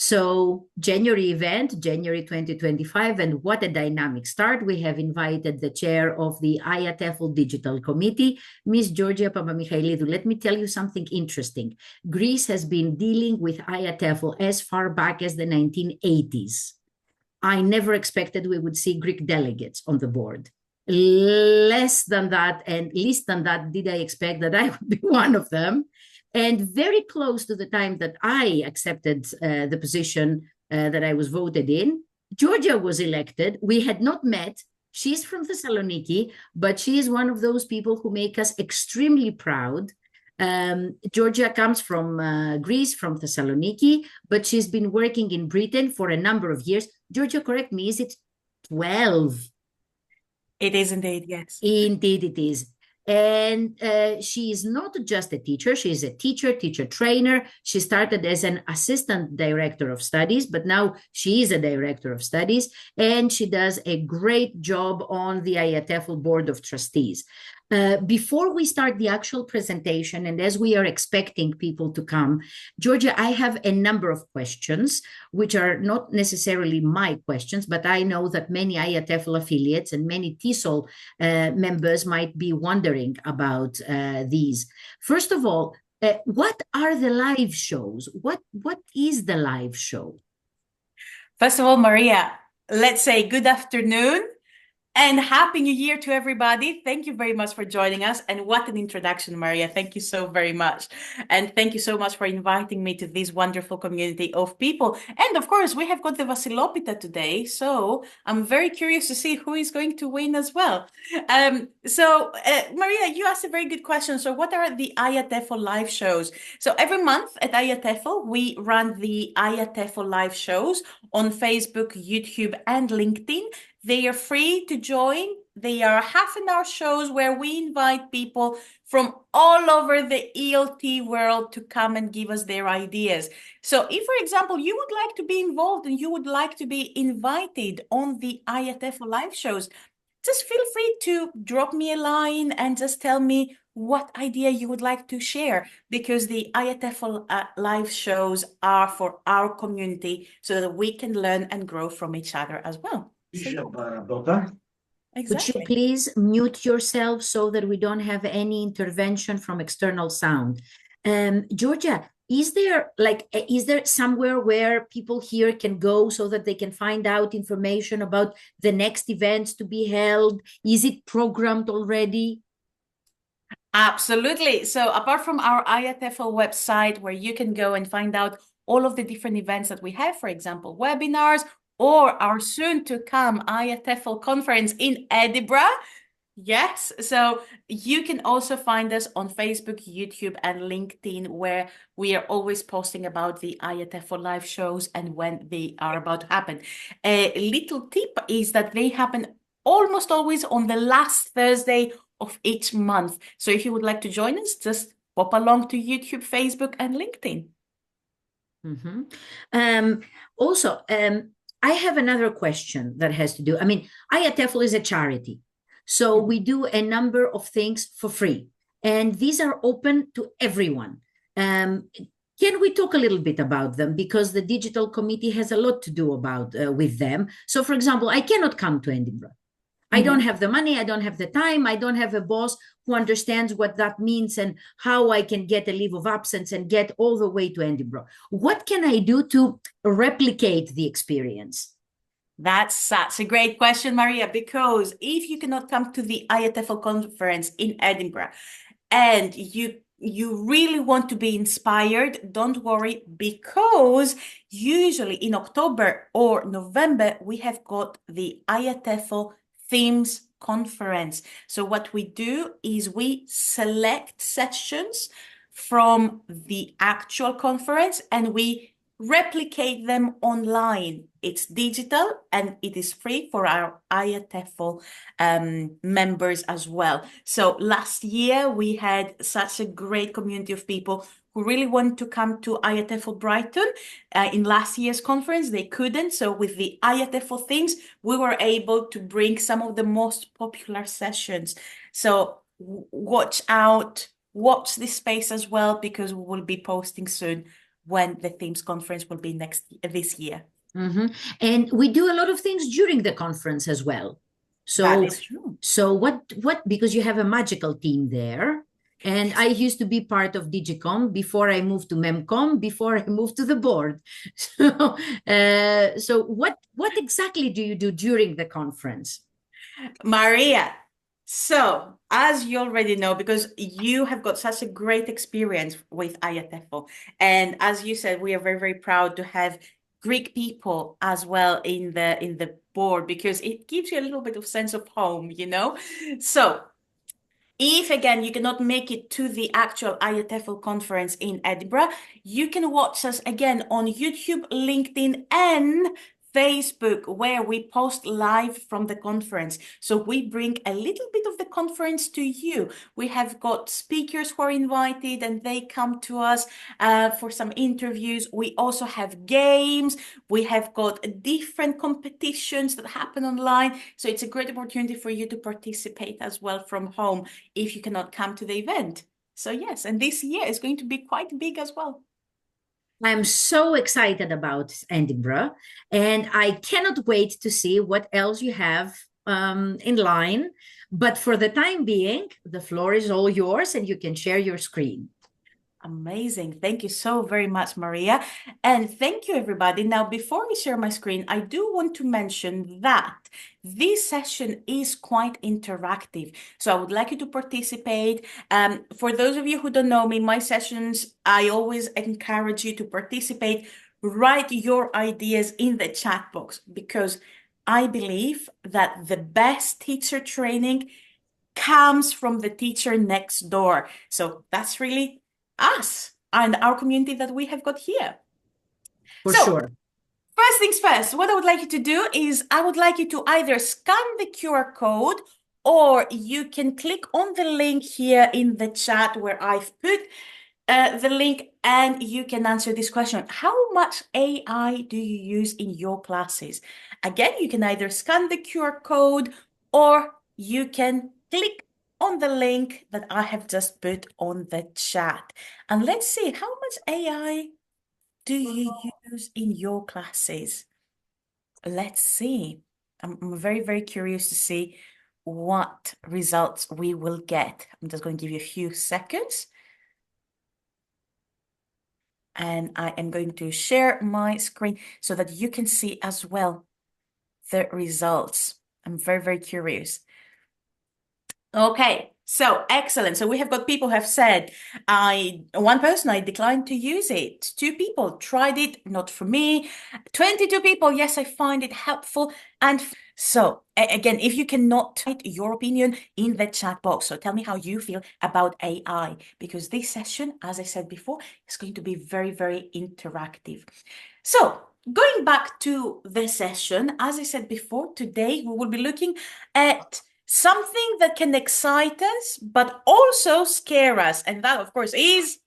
So January event, January 2025, and what a dynamic start. We have invited the chair of the IATEFL Digital Committee, Ms. G Papamichailidou. Let me tell you something interesting. Greece has been dealing with IATEFL as far back as the 1980s. I never expected we would see Greek delegates on the board. Less than that and least than that did I expect that I would be one of them. And very close to the time that I accepted the position that I was voted in, Georgia was elected. We had not met. She's from Thessaloniki, but she is one of those people who make us extremely proud. Georgia comes from Greece, from Thessaloniki, but she's been working in Britain for a number of years. Georgia, correct me, is it 12? It is indeed, yes. Indeed it is. And she is not just a teacher, she is a teacher trainer. She started as an assistant director of studies, but now she is a director of studies, and she does a great job on the IATEFL Board of Trustees. Before we start the actual presentation, and as we are expecting people to come, Georgia, I have a number of questions, which are not necessarily my questions, but I know that many IATEFL affiliates and many Tesol members might be wondering about these. First of all, what are the live shows? What is the live show? First of all, Maria, let's say good afternoon and Happy New Year to everybody. Thank you very much for joining us. And what an introduction, Maria. Thank you so very much. And thank you so much for inviting me to this wonderful community of people. And of course, we have got the Vasilopita today. So I'm very curious to see who is going to win as well. Maria, you asked a very good question. So what are the IATEFL live shows? So every month at IATEFL, we run the IATEFL live shows on Facebook, YouTube, and LinkedIn. They are free to join. They are half-an-hour shows where we invite people from all over the ELT world to come and give us their ideas. So if, for example, you would like to be involved and you would like to be invited on the IATEFL live shows, just feel free to drop me a line and just tell me what idea you would like to share, because the IATEFL live shows are for our community so that we can learn and grow from each other as well. Exactly. Would you please mute yourself so that we don't have any intervention from external sound? Georgia, is there somewhere where people here can go so that they can find out information about the next events to be held? Is it programmed already? Absolutely. So apart from our IATEFL website, where you can go and find out all of the different events that we have, for example, webinars, or our soon-to-come IATEFL conference in Edinburgh. Yes, so you can also find us on Facebook, YouTube, and LinkedIn, where we are always posting about the IATEFL live shows and when they are about to happen. A little tip is that they happen almost always on the last Thursday of each month. So if you would like to join us, just pop along to YouTube, Facebook, and LinkedIn. Also, I have another question that has to do, IATEFL is a charity. So we do a number of things for free, and these are open to everyone. Can we talk a little bit about them? Because the digital committee has a lot to do with them. So for example, I cannot come to Edinburgh. I don't have the money, I don't have the time, I don't have a boss who understands what that means and how I can get a leave of absence and get all the way to Edinburgh. What can I do to replicate the experience? That's such a great question, Maria, because if you cannot come to the IATEFL conference in Edinburgh and you really want to be inspired, don't worry, because usually in October or November, we have got the IATEFL Themes Conference. So what we do is we select sessions from the actual conference and we replicate them online. It's digital and it is free for our IATEFL members as well. So last year we had such a great community of people who really want to come to IATEFL Brighton. In last year's conference, they couldn't. So with the IATEFL things, we were able to bring some of the most popular sessions. So watch out, watch this space as well, because we will be posting soon when the themes conference will be this year. And we do a lot of things during the conference as well. That is true. So what, because you have a magical team there. And I used to be part of Digicom before I moved to Memcom, before I moved to the board. So what exactly do you do during the conference? Maria, so as you already know, because you have got such a great experience with IATEFL, and as you said, we are very, very proud to have Greek people as well in the board, because it gives you a little bit of sense of home, you know? So if again you cannot make it to the actual IATEFL conference in Edinburgh, you can watch us again on YouTube, LinkedIn, and Facebook, where we post live from the conference. So we bring a little bit of the conference to you. We have got speakers who are invited and they come to us for some interviews. We also have games. We have got different competitions that happen online. So it's a great opportunity for you to participate as well from home if you cannot come to the event. So yes, and this year is going to be quite big as well. I'm so excited about Edinburgh, and I cannot wait to see what else you have in line. But for the time being, the floor is all yours, and you can share your screen. Amazing. Thank you so very much, Maria. And thank you, everybody. Now, before I share my screen, I do want to mention that this session is quite interactive. So I would like you to participate. For those of you who don't know me, my sessions, I always encourage you to participate. Write your ideas in the chat box, because I believe that the best teacher training comes from the teacher next door. So that's really us and our community that we have got here. For sure. First things first, what I would like you to do is I would like you to either scan the QR code, or you can click on the link here in the chat where I've put the link, and you can answer this question. How much AI do you use in your classes? Again, you can either scan the QR code, or you can click on the link that I have just put on the chat. And let's see, how much AI do you use in your classes? Let's see. I'm very, very curious to see what results we will get. I'm just going to give you a few seconds. And I am going to share my screen so that you can see as well the results. I'm very, very curious. Okay, so excellent. So we have got people who have said, one person, I declined to use it. 2 people tried it, not for me. 22 people, yes, I find it helpful. And so again, if you cannot write your opinion in the chat box, so tell me how you feel about AI, because this session, as I said before, is going to be very, very interactive. So going back to the session, as I said before, today we will be looking at something that can excite us, but also scare us. And that, of course, is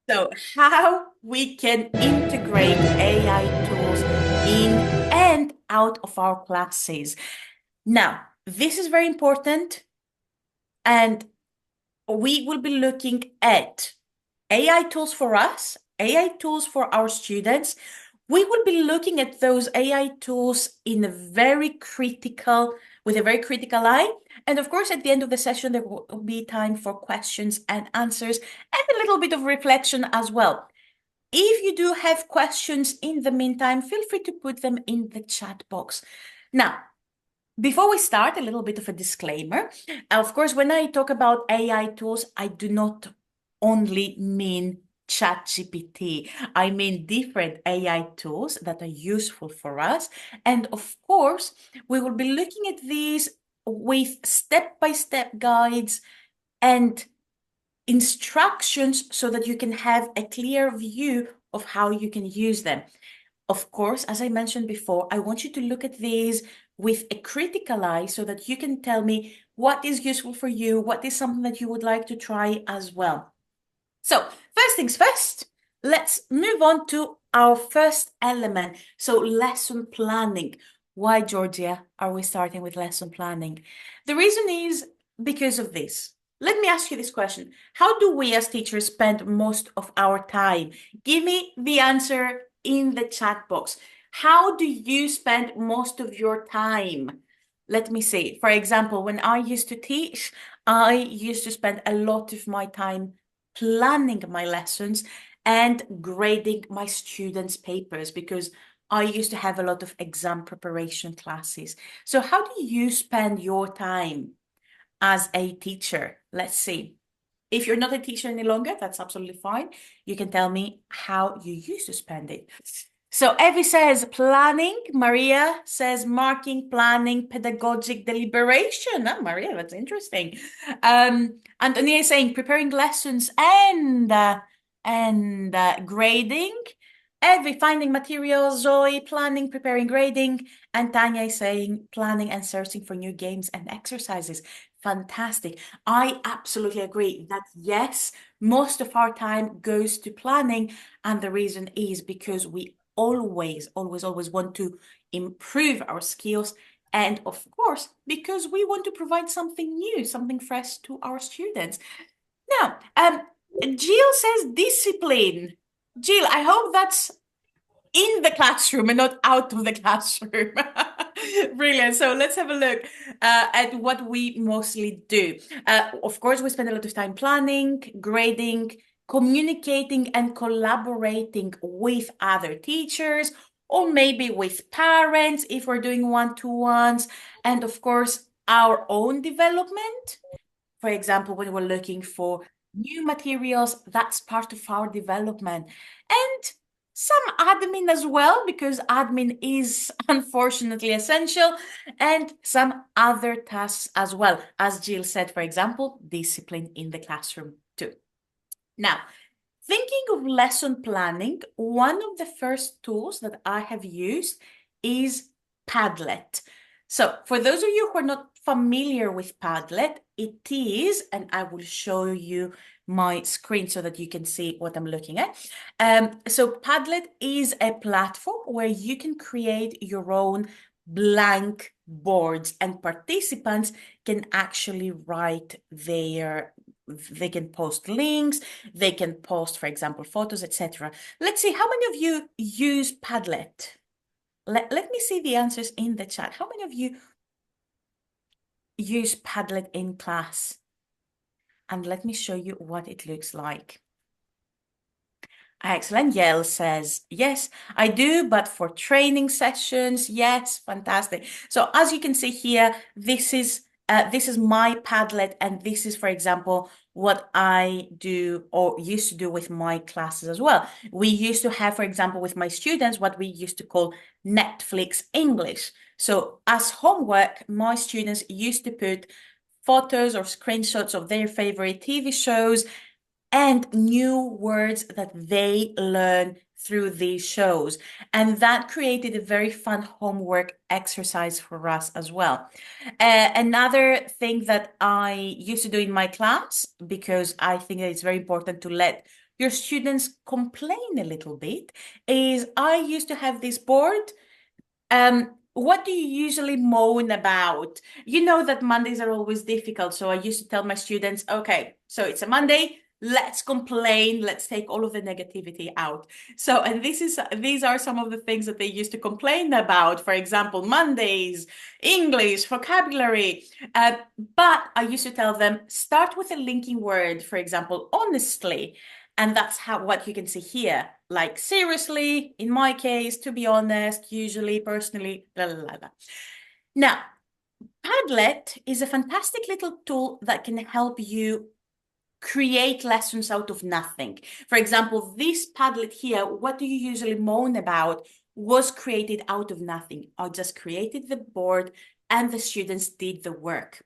so how we can integrate AI tools in and out of our classes. Now, this is very important. And we will be looking at AI tools for us, AI tools for our students. We will be looking at those AI tools in a very critical, with a very critical eye. And of course, at the end of the session, there will be time for questions and answers and a little bit of reflection as well. If you do have questions in the meantime, feel free to put them in the chat box. Now, before we start, a little bit of a disclaimer. Of course, when I talk about AI tools, I do not only mean ChatGPT. I mean different AI tools that are useful for us. And of course, we will be looking at these with step-by-step guides and instructions so that you can have a clear view of how you can use them. Of course, as I mentioned before, I want you to look at these with a critical eye so that you can tell me what is useful for you, what is something that you would like to try as well. So first things first, let's move on to our first element. So lesson planning. Why, Georgia, are we starting with lesson planning? The reason is because of this. let me ask you this question. How do we as teachers spend most of our time? Give me the answer in the chat box. How do you spend most of your time? Let me see. For example, when I used to teach, I used to spend a lot of my time planning my lessons and grading my students' papers because I used to have a lot of exam preparation classes. So how do you spend your time as a teacher? Let's see. If you're not a teacher any longer, that's absolutely fine. You can tell me how you used to spend it. So Evie says planning. Maria says marking, planning, pedagogic deliberation. Oh, Maria, that's interesting. Antonia is saying preparing lessons and grading. Evie finding materials. Zoe planning, preparing, grading. And Tanya is saying planning and searching for new games and exercises. Fantastic. I absolutely agree that yes, most of our time goes to planning, and the reason is because we always want to improve our skills, and of course, because we want to provide something new, something fresh to our students. Now, Jill says discipline. Jill, I hope that's in the classroom and not out of the classroom. Brilliant. So let's have a look at what we mostly do. Of course, we spend a lot of time planning, grading, communicating, and collaborating with other teachers, or maybe with parents if we're doing one-to-ones, and of course, our own development. For example, when we're looking for new materials, that's part of our development. And some admin as well, because admin is unfortunately essential, and some other tasks as well. As Jill said, for example, discipline in the classroom too. Now, thinking of lesson planning, one of the first tools that I have used is Padlet. So for those of you who are not familiar with Padlet, it is, and I will show you my screen so that you can see what I'm looking at. So Padlet is a platform where you can create your own blank boards, and participants can actually write they can post links, they can post, for example, photos, etc. Let's see, how many of you use Padlet? Let me see the answers in the chat. How many of you use Padlet in class? And let me show you what it looks like. Excellent. Yael says, yes, I do, but for training sessions, yes, fantastic. So as you can see here, this is my Padlet, and this is, for example, what I do or used to do with my classes as well. We used to have, for example, with my students, what we used to call Netflix English. So as homework, my students used to put photos or screenshots of their favorite TV shows and new words that they learn through these shows. And that created a very fun homework exercise for us as well. Another thing that I used to do in my class, because I think that it's very important to let your students complain a little bit, is I used to have this board. What do you usually moan about? You know that Mondays are always difficult. So I used to tell my students, okay, so it's a Monday, let's complain, let's take all of the negativity out. So, and these are some of the things that they used to complain about. For example, Mondays, English, vocabulary. But I used to tell them, start with a linking word, for example, honestly. And that's what you can see here. Like, seriously, in my case, to be honest, usually, personally, blah, blah, blah, blah. Now, Padlet is a fantastic little tool that can help you create lessons out of nothing. For example, this Padlet here, what do you usually moan about, was created out of nothing. I just created the board and the students did the work.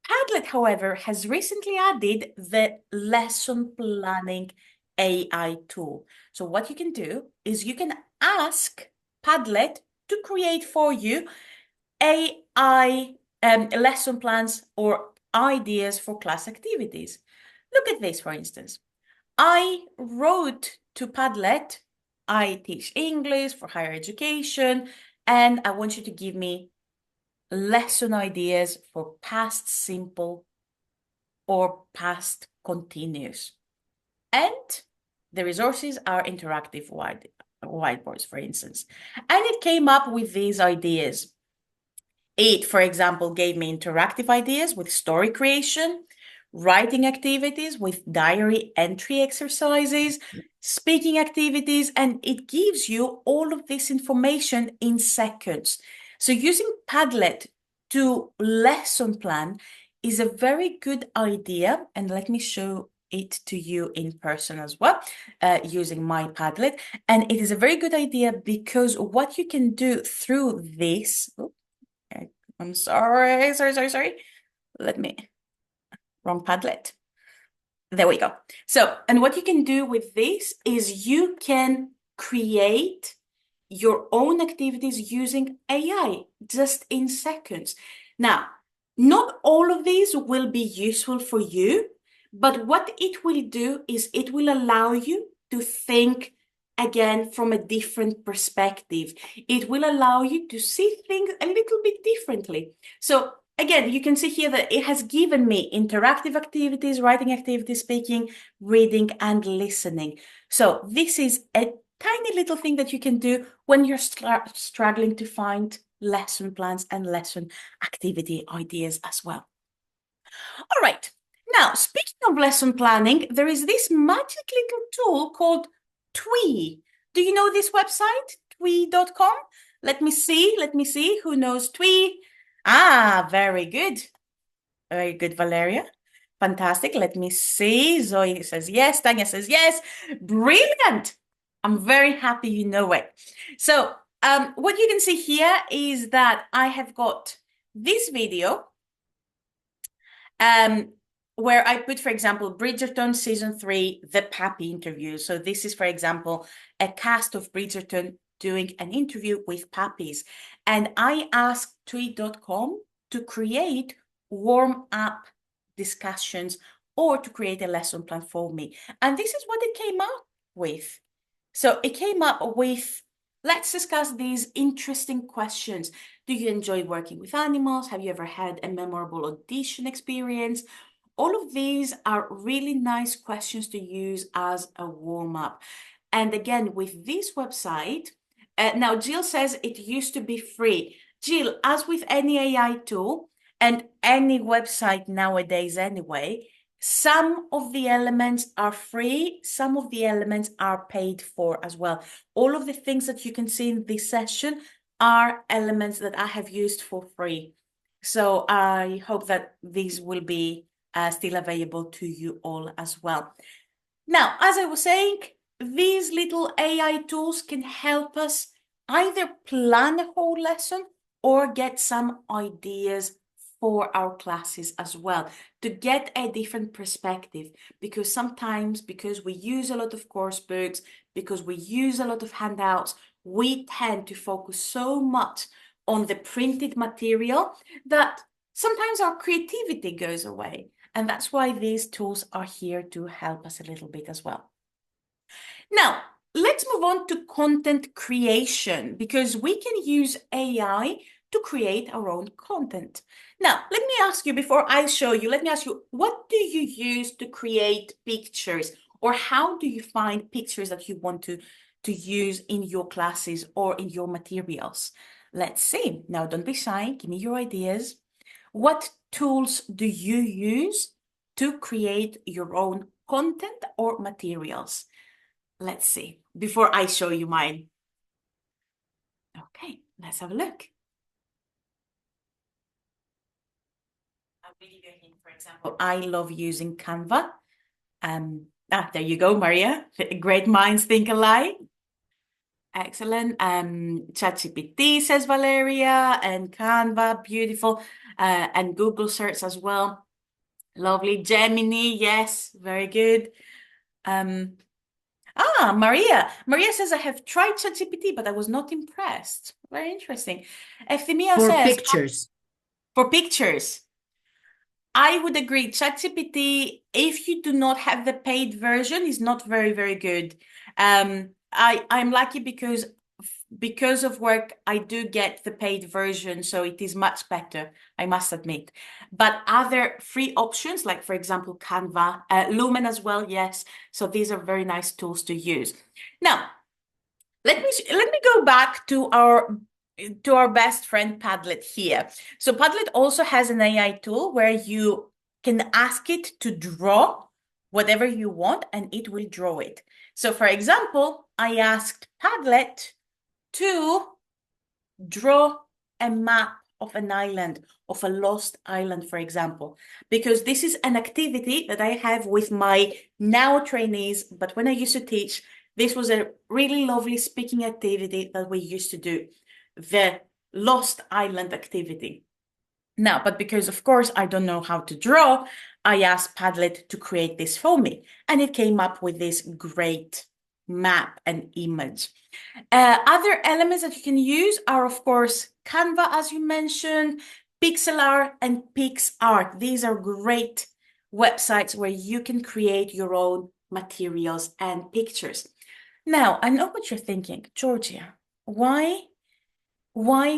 Padlet, however, has recently added the lesson planning AI tool. So what you can do is you can ask Padlet to create for you AI lesson plans or ideas for class activities. Look at this, for instance. I wrote to Padlet, I teach English for higher education, and I want you to give me lesson ideas for past simple or past continuous. And the resources are interactive whiteboards, for instance. And it came up with these ideas. It, for example, gave me interactive ideas with story creation, writing activities with diary entry exercises, speaking activities, and it gives you all of this information in seconds. So using Padlet to lesson plan is a very good idea. And let me show it to you in person as well, using my Padlet. And it is a very good idea because what you can do through this, I'm sorry. Wrong Padlet. There we go. So, and what you can do with this is you can create your own activities using AI just in seconds. Now, not all of these will be useful for you, but what it will do is it will allow you to think again from a different perspective. It will allow you to see things a little bit differently. So again, you can see here that it has given me interactive activities, writing activities, speaking, reading, and listening. So this is a tiny little thing that you can do when you're struggling to find lesson plans and lesson activity ideas as well. All right. Now, speaking of lesson planning, there is this magic little tool called Twee. Do you know this website, twee.com? Let me see who knows Twee. Ah, very good. Very good, Valeria. Fantastic. Let me see. Zoe says yes. Tanya says yes. Brilliant. I'm very happy you know it. So what you can see here is that I have got this video where I put, for example, Bridgerton Season 3, the Pappy interview. So this is, for example, a cast of Bridgerton doing an interview with puppies. And I asked Tweet.com to create warm-up discussions or to create a lesson plan for me. And this is what it came up with. So it came up with, let's discuss these interesting questions. Do you enjoy working with animals? Have you ever had a memorable audition experience? All of these are really nice questions to use as a warm-up. And again, with this website, now Jill says it used to be free. Jill, as with any AI tool and any website nowadays anyway, some of the elements are free, some of the elements are paid for as well. All of the things that you can see in this session are elements that I have used for free. So I hope that these will be still available to you all as well. Now, as I was saying, these little AI tools can help us either plan a whole lesson or get some ideas for our classes as well, to get a different perspective, because sometimes, because we use a lot of course books, because we use a lot of handouts, we tend to focus so much on the printed material that sometimes our creativity goes away. And that's why these tools are here to help us a little bit as well. Now, let's move on to content creation, because we can use AI to create our own content. Now, let me ask you, before I show you, let me ask you, what do you use to create pictures? Or how do you find pictures that you want to use in your classes or in your materials? Let's see. Now, don't be shy. Give me your ideas. What tools do you use to create your own content or materials? Let's see, before I show you mine. Okay, let's have a look. I'll give you a hint, for example, I love using Canva. There you go, Maria. Great minds think alike. Excellent. ChatGPT, says Valeria, and Canva, beautiful. And Google search as well. Lovely. Gemini, yes, very good. Maria. Maria says, I have tried ChatGPT, but I was not impressed. Very interesting. Euphemia says, pictures. For pictures. I would agree. ChatGPT, if you do not have the paid version, is not very, very good. I'm lucky because because of work, I do get the paid version, so it is much better, I must admit. But other free options, like for example, Canva, Lumen as well, yes. So these are very nice tools to use. Now, let me go back to our best friend Padlet here. So Padlet also has an AI tool where you can ask it to draw whatever you want, and it will draw it. So for example, I asked Padlet to draw a map of an island, of a lost island, for example, because this is an activity that I have with my now trainees, but when I used to teach, this was a really lovely speaking activity that we used to do, the lost island activity. Now, but because of course I don't know how to draw, I asked Padlet to create this for me, and it came up with this great map and image. Other elements that you can use are, of course, Canva, as you mentioned, Pixlr and PixArt. These are great websites where you can create your own materials and pictures. Now, I know what you're thinking, Georgia, why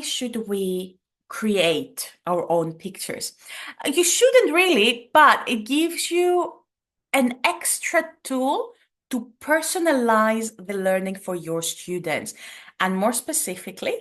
should we create our own pictures? You shouldn't really, but it gives you an extra tool to personalize the learning for your students. And more specifically,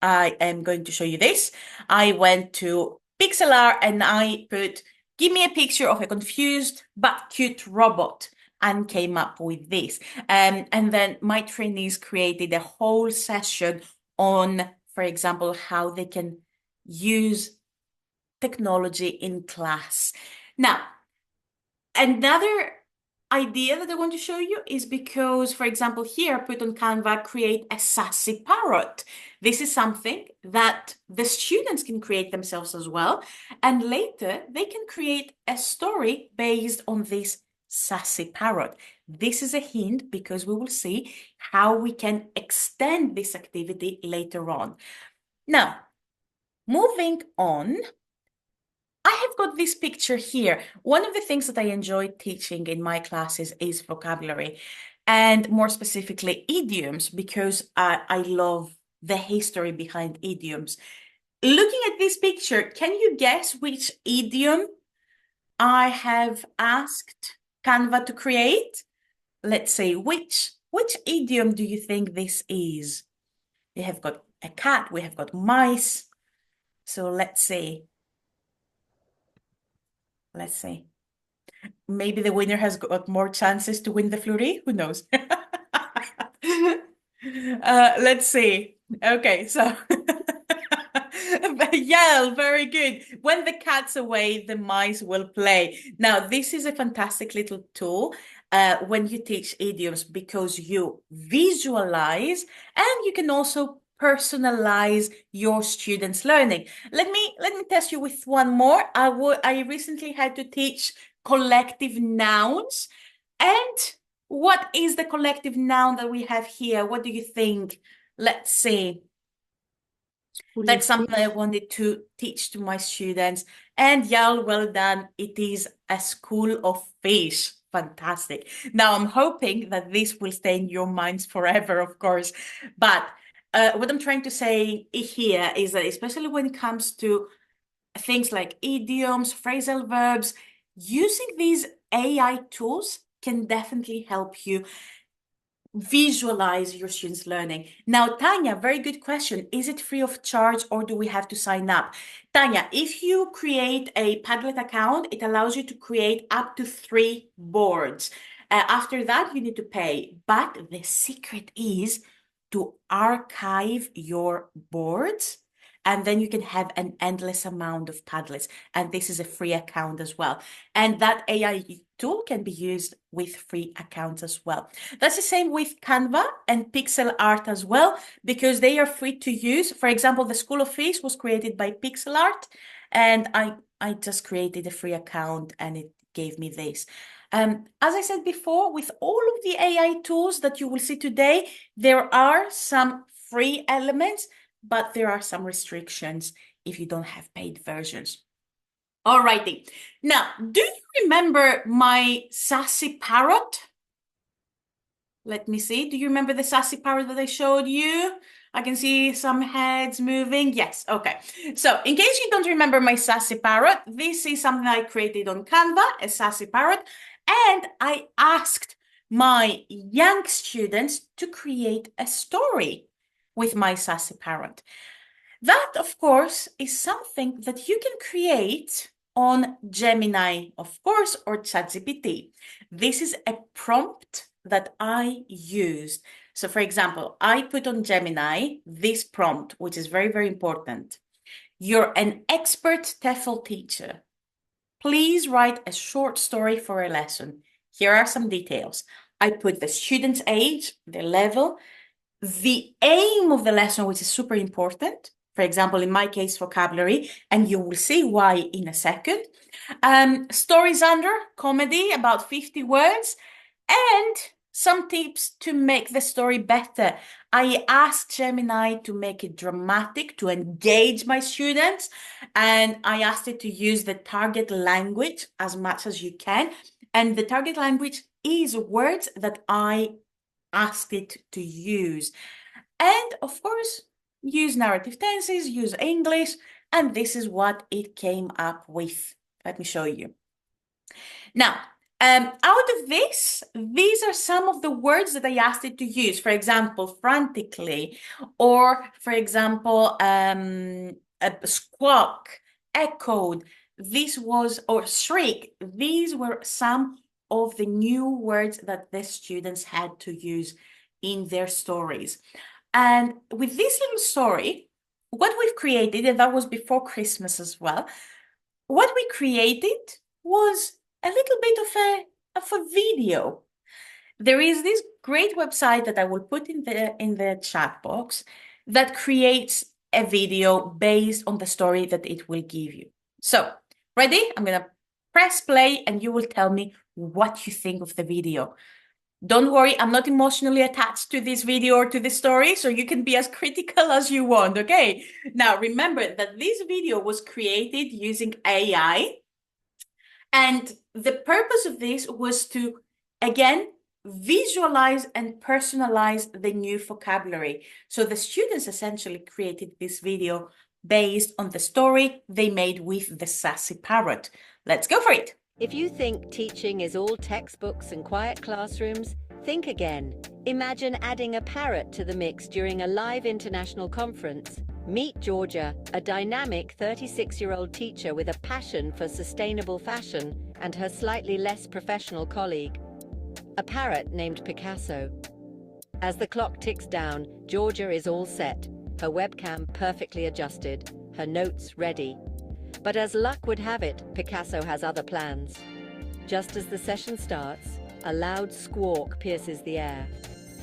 I am going to show you this. I went to Pixlr and I put, give me a picture of a confused but cute robot, and came up with this. And then my trainees created a whole session on, for example, how they can use technology in class. Now, another idea that I want to show you is because, for example, here I put on Canva, create a sassy parrot. This is something that the students can create themselves as well. And later they can create a story based on this sassy parrot. This is a hint because we will see how we can extend this activity later on. Now, moving on, I have got this picture here. One of the things that I enjoy teaching in my classes is vocabulary, and more specifically idioms, because I love the history behind idioms. Looking at this picture, can you guess which idiom I have asked Canva to create? Let's say, which idiom do you think this is? We have got a cat, we have got mice. So let's see. Maybe the winner has got more chances to win the flurry. Who knows? Let's see. Okay, so yeah, very good. When the cat's away, the mice will play. Now, this is a fantastic little tool when you teach idioms, because you visualize and you can also personalize your students' learning. Let me test you with one more. I recently had to teach collective nouns. And what is the collective noun that we have here? What do you think? Let's see. That's something I wanted to teach to my students. And y'all, well done. It is a school of fish. Fantastic. Now, I'm hoping that this will stay in your minds forever, of course. But what I'm trying to say here is that, especially when it comes to things like idioms, phrasal verbs, using these AI tools can definitely help you visualize your students' learning. Now, Tanya, very good question. Is it free of charge or do we have to sign up? Tanya, if you create a Padlet account, it allows you to create up to 3 boards. After that, you need to pay. But the secret is to archive your boards, and then you can have an endless amount of Padlets. And this is a free account as well. And that AI tool can be used with free accounts as well. That's the same with Canva and PixelArt as well, because they are free to use. For example, the School of Fish was created by PixelArt, and I just created a free account and it gave me this. As I said before, with all of the AI tools that you will see today, there are some free elements, but there are some restrictions if you don't have paid versions. Alrighty. Now, do you remember my sassy parrot? Let me see. Do you remember the sassy parrot that I showed you? I can see some heads moving. Yes, okay. So in case you don't remember my sassy parrot, this is something I created on Canva, a sassy parrot, and I asked my young students to create a story with my sassy parrot. That, of course, is something that you can create on Gemini, of course, or ChatGPT. This is a prompt that I used. So, for example, I put on Gemini this prompt, which is very, very important. You're an expert TEFL teacher. Please write a short story for a lesson. Here are some details. I put the student's age, the level, the aim of the lesson, which is super important. For example, in my case, vocabulary, and you will see why in a second. Story genre, comedy, about 50 words, and some tips to make the story better. I asked Gemini to make it dramatic, to engage my students, and I asked it to use the target language as much as you can. And the target language is words that I asked it to use. And of course, use narrative tenses, use English, and this is what it came up with. Let me show you. Now, out of this, these are some of the words that I asked it to use. For example, frantically, or for example, a squawk, echoed. This was, or shriek. These were some of the new words that the students had to use in their stories. And with this little story, what we've created, and that was before Christmas as well, what we created was a little bit of a video. There is this great website that I will put in the chat box that creates a video based on the story that it will give you. So, ready? I'm going to press play and you will tell me what you think of the video. Don't worry, I'm not emotionally attached to this video or to this story, so you can be as critical as you want, okay? Now, remember that this video was created using AI, and the purpose of this was to, again, visualize and personalize the new vocabulary. So the students essentially created this video based on the story they made with the sassy parrot. Let's go for it. If you think teaching is all textbooks and quiet classrooms, think again. Imagine adding a parrot to the mix during a live international conference. Meet Georgia, a dynamic 36-year-old teacher with a passion for sustainable fashion, and her slightly less professional colleague, a parrot named Picasso. As the clock ticks down, Georgia is all set, her webcam perfectly adjusted, her notes ready. But as luck would have it, Picasso has other plans. Just as the session starts, a loud squawk pierces the air.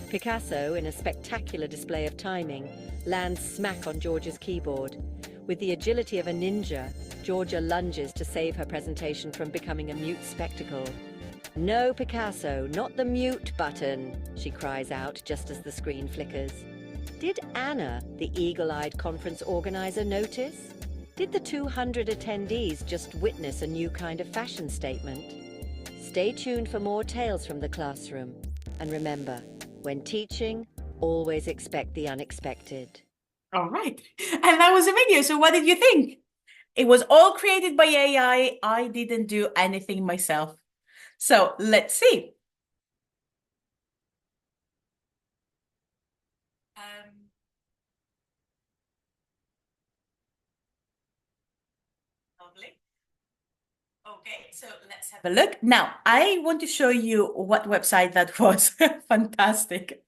Picasso, in a spectacular display of timing, lands smack on Georgia's keyboard. With the agility of a ninja, Georgia lunges to save her presentation from becoming a mute spectacle. "No, Picasso, not the mute button," she cries out just as the screen flickers. Did Anna, the eagle-eyed conference organizer, notice? Did the 200 attendees just witness a new kind of fashion statement? Stay tuned for more tales from the classroom. And remember, when teaching, always expect the unexpected. All right. And that was a video. So what did you think? It was all created by AI. I didn't do anything myself. So let's see. Lovely. Okay, so let's have a look. Now, I want to show you what website that was. Fantastic.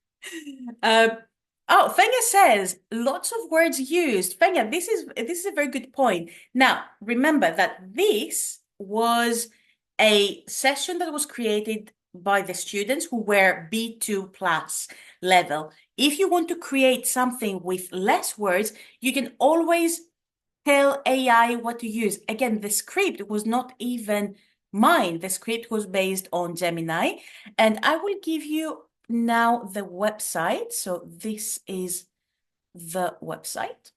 Oh, Fenga says lots of words used. Fenga, this is a very good point. Now, remember that this was a session that was created by the students who were B2 plus level. If you want to create something with less words, you can always tell AI what to use. Again, the script was not even mine. The script was based on Gemini, and I will give you now the website. So this is the website.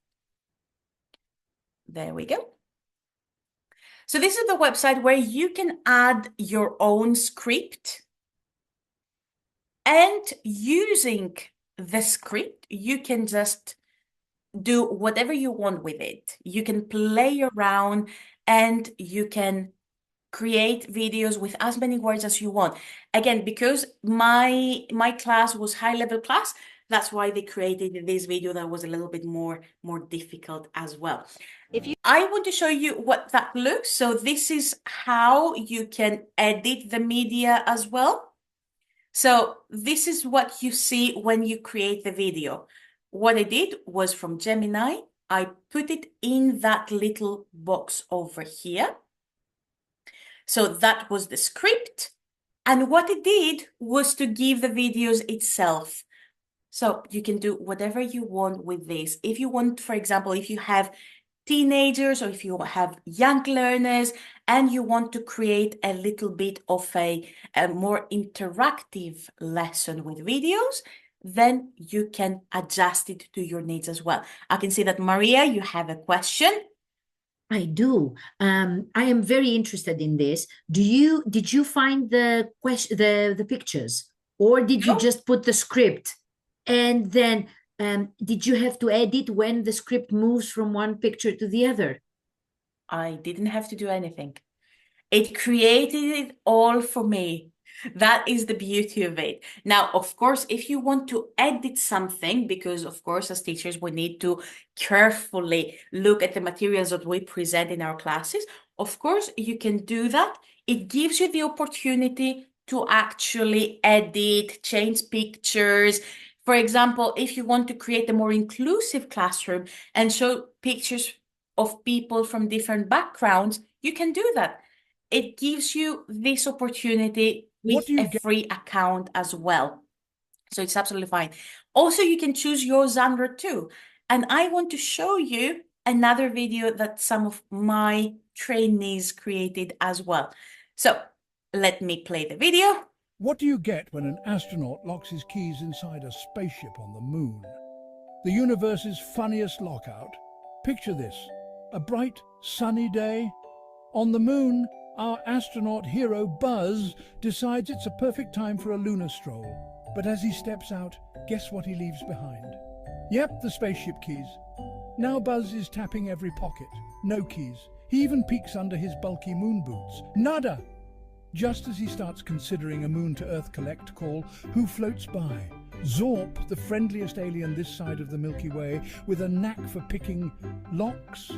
There we go. So this is the website where you can add your own script. And using the script, you can just do whatever you want with it. You can play around and you can create videos with as many words as you want. Again, because my class was high-level class, that's why they created this video that was a little bit more difficult as well. I want to show you what that looks. So this is how you can edit the media as well. So this is what you see when you create the video. What I did was from Gemini, I put it in that little box over here. So that was the script. And what it did was to give the videos itself. So you can do whatever you want with this. If you want, for example, if you have teenagers or if you have young learners and you want to create a little bit of a more interactive lesson with videos, then you can adjust it to your needs as well. I can see that, Maria, you have a question. I do. I am very interested in this. Did you find the pictures, or did you just put the script? And then did you have to edit when the script moves from one picture to the other? I didn't have to do anything. It created it all for me. That is the beauty of it. Now, of course, if you want to edit something, because of course, as teachers, we need to carefully look at the materials that we present in our classes. Of course, you can do that. It gives you the opportunity to actually edit, change pictures. For example, if you want to create a more inclusive classroom and show pictures of people from different backgrounds, you can do that. It gives you this opportunity with a free account as well. So it's absolutely fine. Also, you can choose your genre too. And I want to show you another video that some of my trainees created as well. So let me play the video. What do you get when an astronaut locks his keys inside a spaceship on the moon? The universe's funniest lockout. Picture this, a bright, sunny day. On the moon, our astronaut hero Buzz decides it's a perfect time for a lunar stroll. But as he steps out, guess what he leaves behind? Yep, the spaceship keys. Now Buzz is tapping every pocket. No keys. He even peeks under his bulky moon boots. Nada! Just as he starts considering a moon-to-Earth collect call, who floats by? Zorp, the friendliest alien this side of the Milky Way, with a knack for picking locks.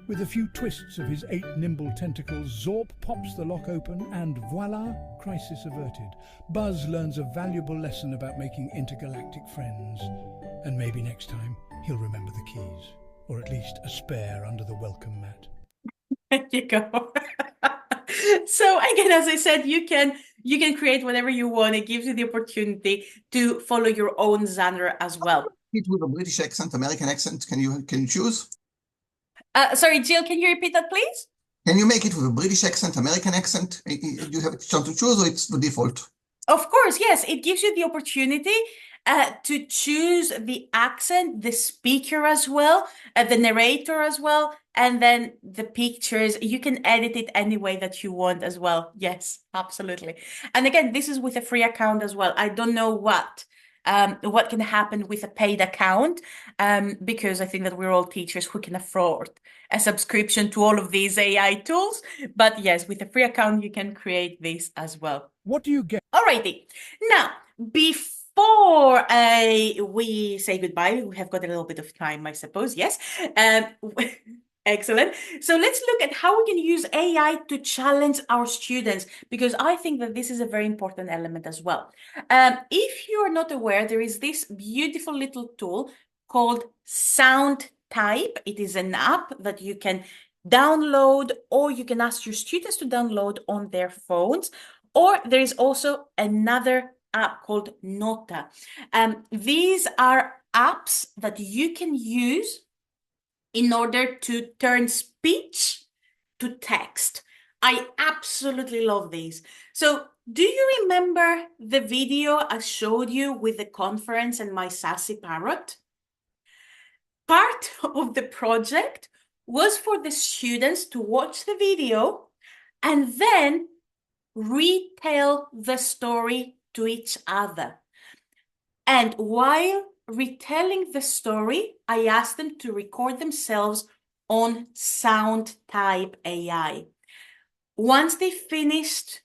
With a few twists of his 8 nimble tentacles, Zorp pops the lock open and voila, crisis averted. Buzz learns a valuable lesson about making intergalactic friends. And maybe next time he'll remember the keys, or at least a spare under the welcome mat. There you go. So again, as I said, you can create whatever you want. It gives you the opportunity to follow your own genre as well. It with a British accent, American accent, can you choose? Sorry, Jill, can you repeat that, please? Can you make it with a British accent, American accent? You have a chance to choose, or it's the default? Of course, yes. It gives you the opportunity to choose the accent, the speaker as well, the narrator as well, and then the pictures. You can edit it any way that you want as well. Yes, absolutely. And again, this is with a free account as well. I don't know what can happen with a paid account, because I think that we're all teachers who can afford a subscription to all of these AI tools. But yes, with a free account, you can create this as well. What do you get? Alrighty. Now, before we say goodbye, we have got a little bit of time, I suppose. Yes. Excellent. So let's look at how we can use AI to challenge our students, because I think that this is a very important element as well. If you are not aware, there is this beautiful little tool called Sound Type. It is an app that you can download, or you can ask your students to download on their phones. Or there is also another app called Nota. These are apps that you can use in order to turn speech to text. I absolutely love these. So do you remember the video I showed you with the conference and my sassy parrot? Part of the project was for the students to watch the video and then retell the story to each other. And while retelling the story, I asked them to record themselves on sound type AI. Once they finished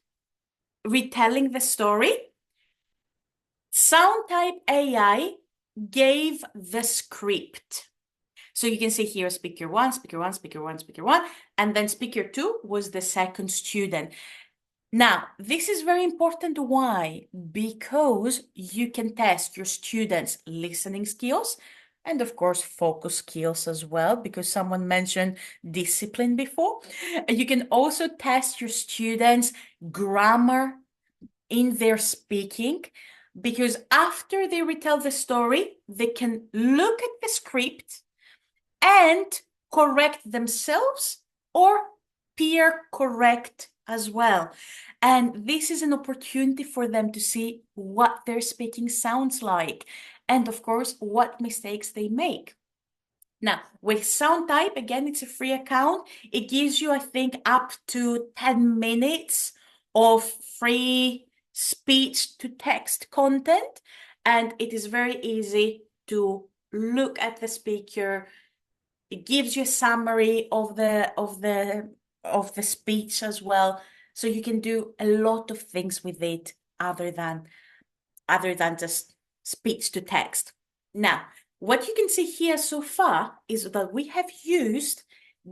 retelling the story, sound type AI gave the script. So you can see here speaker one, speaker one, speaker one, speaker one, and then speaker two was the second student. Now, this is very important. Why? Because you can test your students' listening skills and, of course, focus skills as well, because someone mentioned discipline before. You can also test your students' grammar in their speaking, because after they retell the story, they can look at the script and correct themselves or peer correct as well. And this is an opportunity for them to see what their speaking sounds like and, of course, what mistakes they make. Now, with sound type, again, it's a free account. It gives you, I think, up to 10 minutes of free speech to text content, and it is very easy to look at the speaker. It gives you a summary of the speech as well, so you can do a lot of things with it other than just speech to text. Now, what you can see here so far is that we have used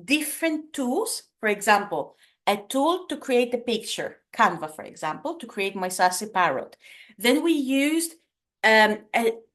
different tools. For example, a tool to create a picture, Canva, for example, to create my sassy parrot. Then we used a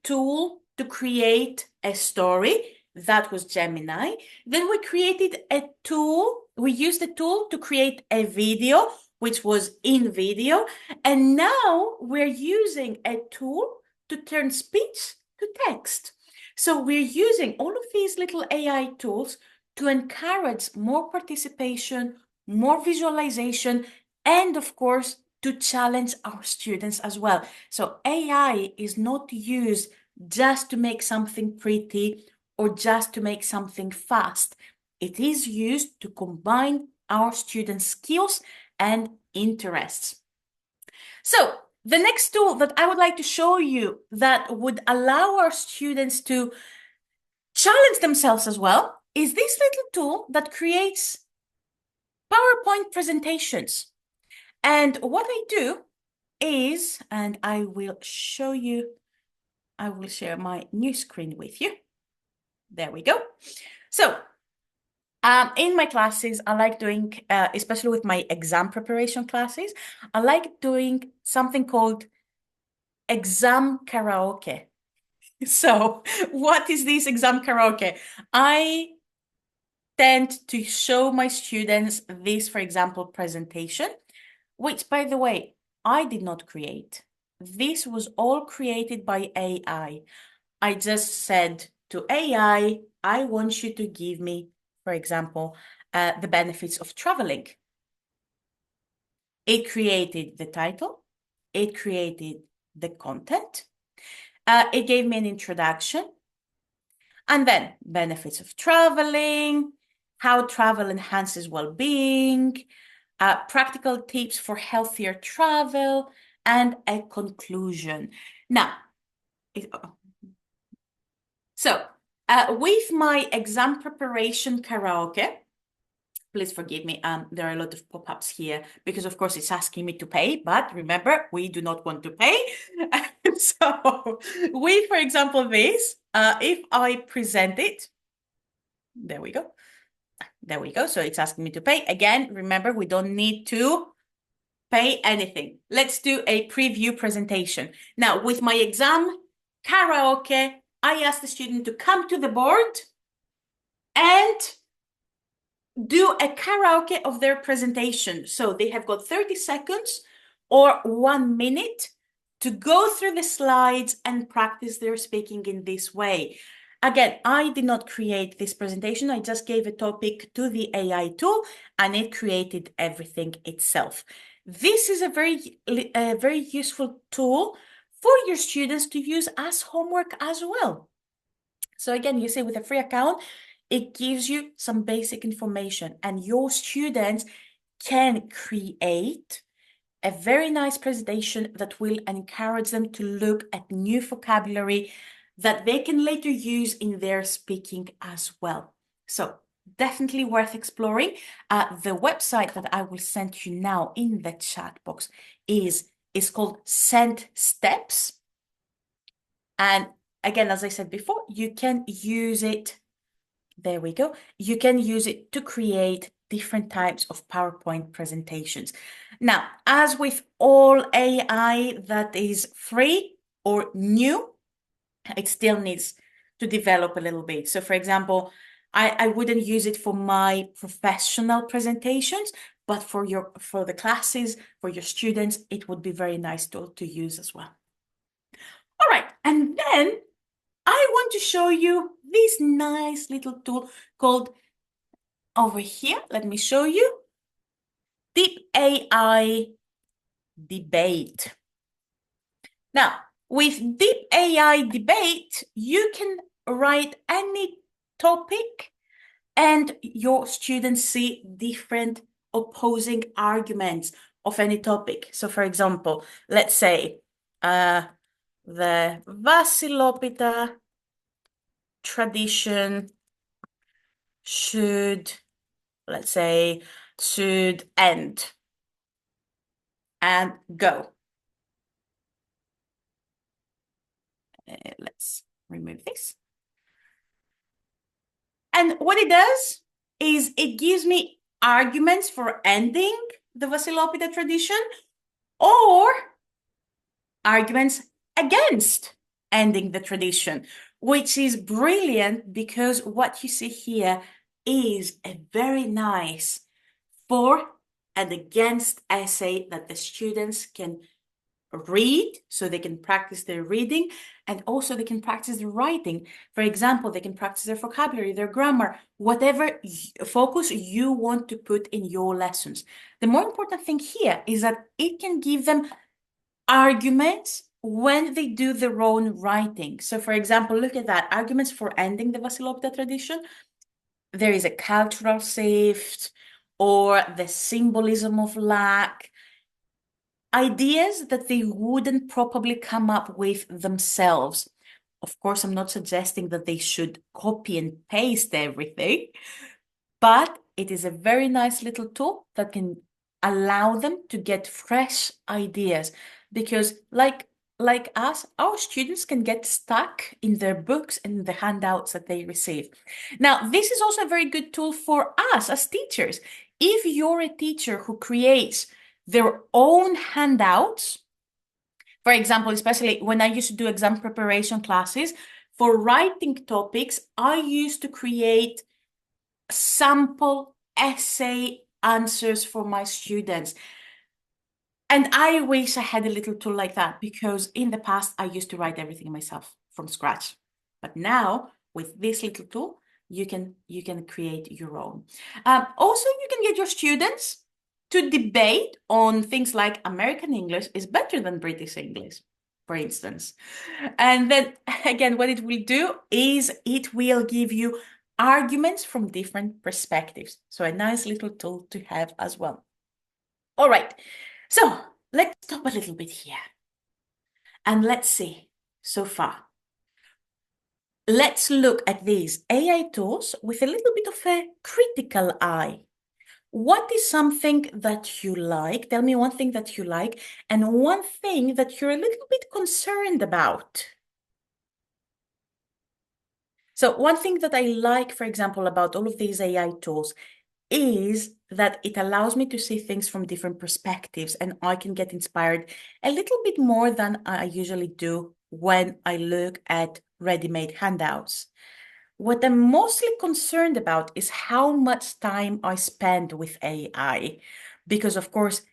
tool to create a story. That was Gemini. Then we created a tool. We used a tool to create a video, which was InVideo. And now we're using a tool to turn speech to text. So we're using all of these little AI tools to encourage more participation, more visualization, and of course, to challenge our students as well. So AI is not used just to make something pretty or just to make something fast. It is used to combine our students' skills and interests. So the next tool that I would like to show you that would allow our students to challenge themselves as well is this little tool that creates PowerPoint presentations. And what I do is, and I will show you, I will share my new screen with you. There we go. So in my classes, I like doing, especially with my exam preparation classes, I like doing something called exam karaoke. So what is this exam karaoke? I tend to show my students this, for example, presentation, which, by the way, I did not create. This was all created by AI. I just said to AI, I want you to give me, for example, the benefits of traveling. It created the title. It created the content. It gave me an introduction. And then benefits of traveling, how travel enhances well-being, practical tips for healthier travel, and a conclusion. Now, with my exam preparation karaoke, please forgive me, there are a lot of pop-ups here because, of course, it's asking me to pay, but remember, we do not want to pay. So with, for example, this, if I present it, there we go. There we go. So it's asking me to pay. Again, remember, we don't need to pay anything. Let's do a preview presentation. Now, with my exam karaoke, I ask the student to come to the board and do a karaoke of their presentation. So they have got 30 seconds or 1 minute to go through the slides and practice their speaking in this way. Again, I did not create this presentation. I just gave a topic to the AI tool and it created everything itself. This is a very useful tool for your students to use as homework as well. So again, you see with a free account, it gives you some basic information and your students can create a very nice presentation that will encourage them to look at new vocabulary that they can later use in their speaking as well. So definitely worth exploring. The website that I will send you now in the chat box is called Send Steps. And again, as I said before, you can use it. There we go. You can use it to create different types of PowerPoint presentations. Now, as with all AI that is free or new, it still needs to develop a little bit. So for example, I wouldn't use it for my professional presentations, but for the classes, for your students, it would be very nice to use as well. All right, and then I want to show you this nice little tool called, over here, let me show you, Deep AI Debate. Now, with Deep AI Debate, you can write any topic and your students see different opposing arguments of any topic. So for example, let's say the Vasilopita tradition should, let's say, should end, and go. Let's remove this. And what it does is it gives me arguments for ending the Vasilopita tradition or arguments against ending the tradition, which is brilliant because what you see here is a very nice for and against essay that the students can read, so they can practice their reading, and also they can practice their writing. For example, they can practice their vocabulary, their grammar, whatever focus you want to put in your lessons. The more important thing here is that it can give them arguments when they do their own writing. So for example, look at that, arguments for ending the Vasilopita tradition. There is a cultural shift or the symbolism of lack, ideas that they wouldn't probably come up with themselves. Of course, I'm not suggesting that they should copy and paste everything, but it is a very nice little tool that can allow them to get fresh ideas, because like us, our students can get stuck in their books and the handouts that they receive. Now, this is also a very good tool for us as teachers. If you're a teacher who creates their own handouts, for example, especially when I used to do exam preparation classes, for writing topics, I used to create sample essay answers for my students. And I wish I had a little tool like that, because in the past, I used to write everything myself from scratch. But now, with this little tool, you can create your own. Also, you can get your students to debate on things like American English is better than British English, for instance. And then again, what it will do is it will give you arguments from different perspectives. So a nice little tool to have as well. All right, so let's stop a little bit here. And let's see so far. Let's look at these AI tools with a little bit of a critical eye. What is something that you like? Tell me one thing that you like and one thing that you're a little bit concerned about. So one thing that I like, for example, about all of these AI tools is that it allows me to see things from different perspectives, and I can get inspired a little bit more than I usually do when I look at ready-made handouts. What I'm mostly concerned about is how much time I spend with AI, because of course,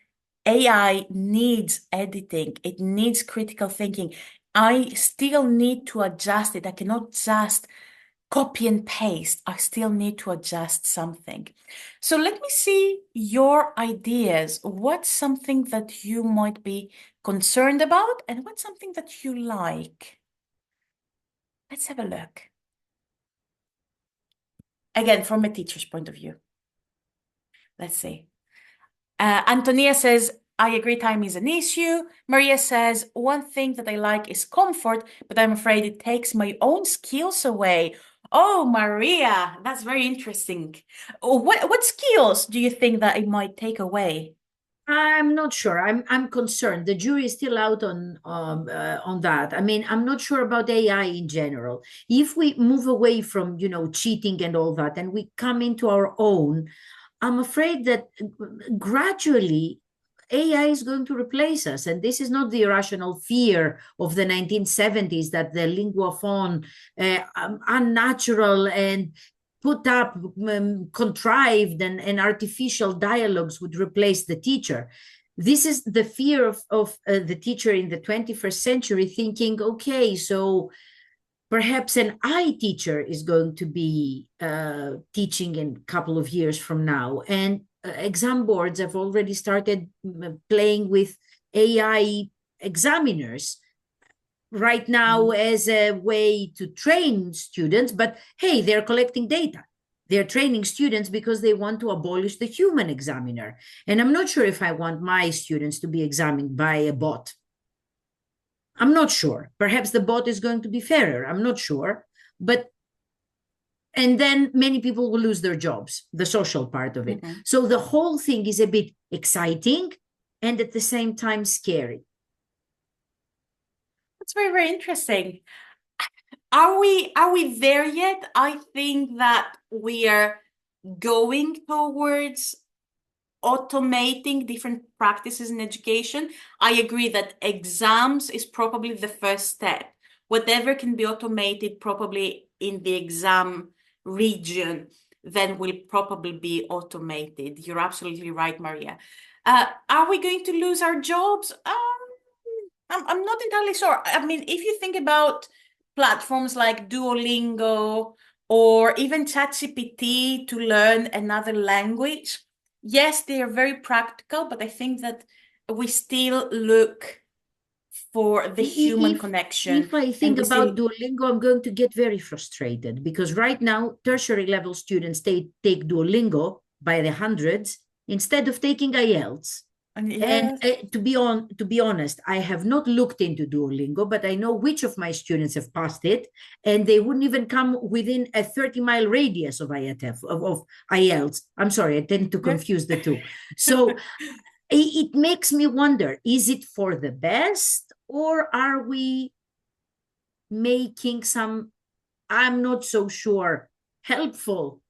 AI needs editing, it needs critical thinking. I still need to adjust it. I cannot just copy and paste. I still need to adjust something. So let me see your ideas. What's something that you might be concerned about, and what's something that you like? Let's have a look. Again, from a teacher's point of view. Let's see. Antonia says, I agree, time is an issue. Maria says, one thing that I like is comfort, but I'm afraid it takes my own skills away. Oh, Maria, that's very interesting. What skills do you think that it might take away? I'm not sure. I'm concerned. The jury is still out on that. I mean, I'm not sure about AI in general. If we move away from, cheating and all that, and we come into our own, I'm afraid that gradually AI is going to replace us. And this is not the irrational fear of the 1970s that the lingua franca, unnatural and put up contrived and artificial dialogues would replace the teacher. This is the fear of the teacher in the 21st century thinking, okay, so perhaps an I teacher is going to be teaching in a couple of years from now. And exam boards have already started playing with AI examiners right now as a way to train students, but hey, they're collecting data. They're training students because they want to abolish the human examiner. And I'm not sure if I want my students to be examined by a bot. I'm not sure. Perhaps the bot is going to be fairer. I'm not sure. And then many people will lose their jobs, the social part of it. Mm-hmm. So the whole thing is a bit exciting and at the same time scary. That's very, very interesting. Are we there yet? I think that we are going towards automating different practices in education. I agree that exams is probably the first step. Whatever can be automated probably in the exam region, then will probably be automated. You're absolutely right, Maria. Are we going to lose our jobs? I'm not entirely sure. I mean, if you think about platforms like Duolingo or even ChatGPT to learn another language, yes, they are very practical, but I think that we still look for the human connection. If I think about Duolingo, I'm going to get very frustrated because right now, tertiary level students take Duolingo by the hundreds instead of taking IELTS. Yes. And to be honest, I have not looked into Duolingo, but I know which of my students have passed it, and they wouldn't even come within a 30-mile radius of IELTS. I'm sorry, I tend to confuse the two. So it makes me wonder, is it for the best, or are we making some, I'm not so sure, helpful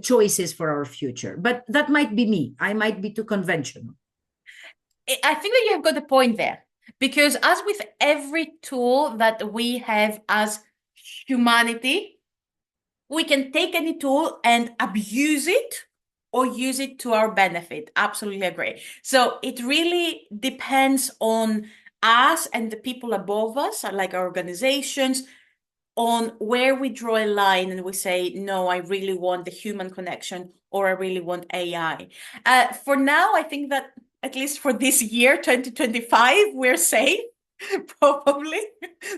choices for our future? But that might be me. I might be too conventional. I think that you have got a point there, because as with every tool that we have as humanity, we can take any tool and abuse it or use it to our benefit. Absolutely agree. So it really depends on us and the people above us, like our organizations, on where we draw a line and we say, no, I really want the human connection, or I really want AI. For now, I think that at least for this year, 2025, we're safe, probably.